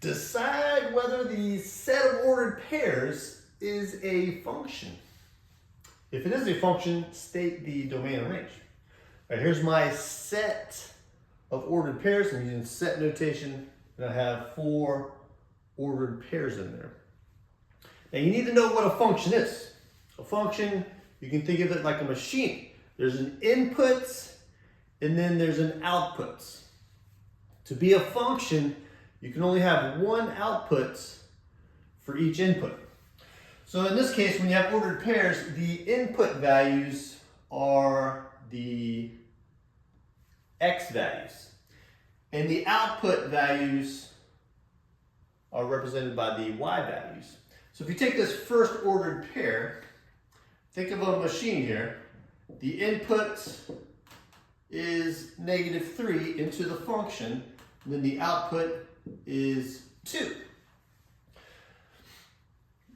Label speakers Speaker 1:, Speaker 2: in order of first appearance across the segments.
Speaker 1: Decide whether the set of ordered pairs is a function. If it is a function, state the domain and range. All right, here's my set of ordered pairs. I'm using set notation, and I have 4 ordered pairs in there. Now you need to know what a function is. A function, you can think of it like a machine. There's an input, and then there's an output. To be a function, you can only have one output for each input. So in this case, when you have ordered pairs, the input values are the x values, and the output values are represented by the y values. So if you take this first ordered pair, think of a machine here. The input is -3 into the function, and then the output is 2.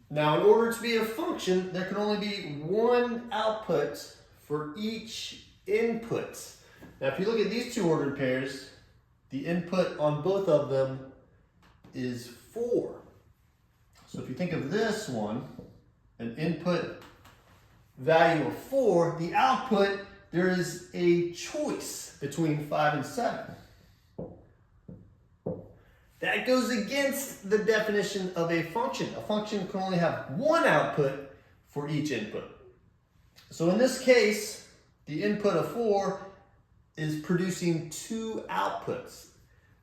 Speaker 1: Now, in order to be a function, there can only be one output for each input. Now, if you look at these 2 ordered pairs, the input on both of them is 4. So if you think of this one, an input value of 4, the output, there is a choice between 5 and 7. That goes against the definition of a function. A function can only have one output for each input. So in this case, the input of 4 is producing 2 outputs.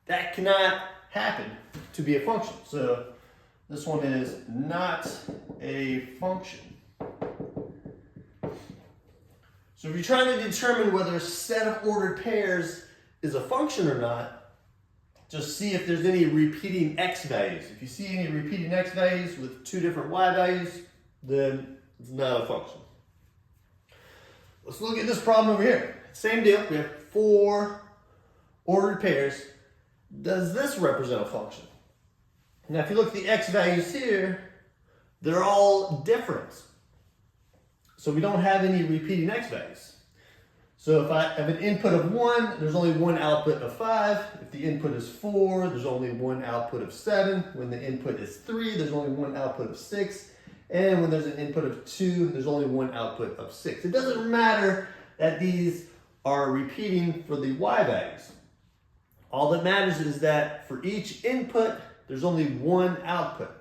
Speaker 1: That cannot happen to be a function. So this one is not a function. So if you're trying to determine whether a set of ordered pairs is a function or not, just see if there's any repeating x values. If you see any repeating x values with 2 different y values, then it's not a function. Let's look at this problem over here. Same deal, we have 4 ordered pairs. Does this represent a function? Now if you look at the x values here, they're all different. So we don't have any repeating x values. So if I have an input of 1, there's only one output of 5. If the input is 4, there's only one output of 7. When the input is 3, there's only one output of 6. And when there's an input of 2, there's only one output of 6. It doesn't matter that these are repeating for the y values. All that matters is that for each input, there's only one output.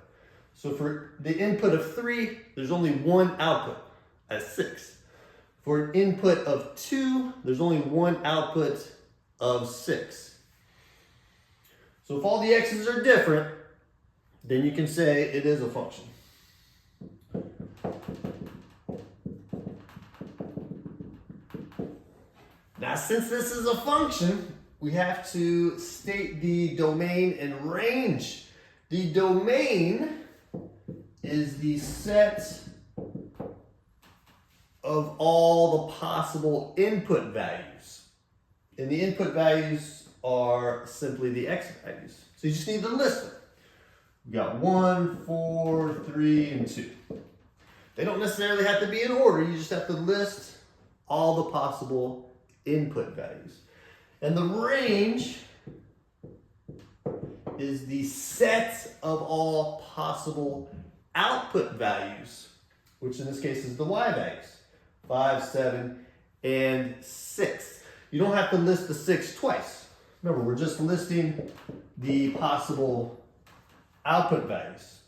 Speaker 1: So for the input of 3, there's only one output at 6. For an input of 2, there's only one output of 6. So if all the x's are different, then you can say it is a function. Now, since this is a function, we have to state the domain and range. The domain is the set of all the possible input values. And the input values are simply the x values. So you just need to list them. We got 1, 4, 3, and 2. They don't necessarily have to be in order. You just have to list all the possible input values. And the range is the set of all possible output values, which in this case is the y values. 5, 7, and 6. You don't have to list the 6 twice. Remember, we're just listing the possible output values.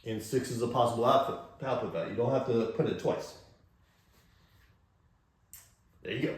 Speaker 1: And 6 is a possible output value. You don't have to put it twice. There you go.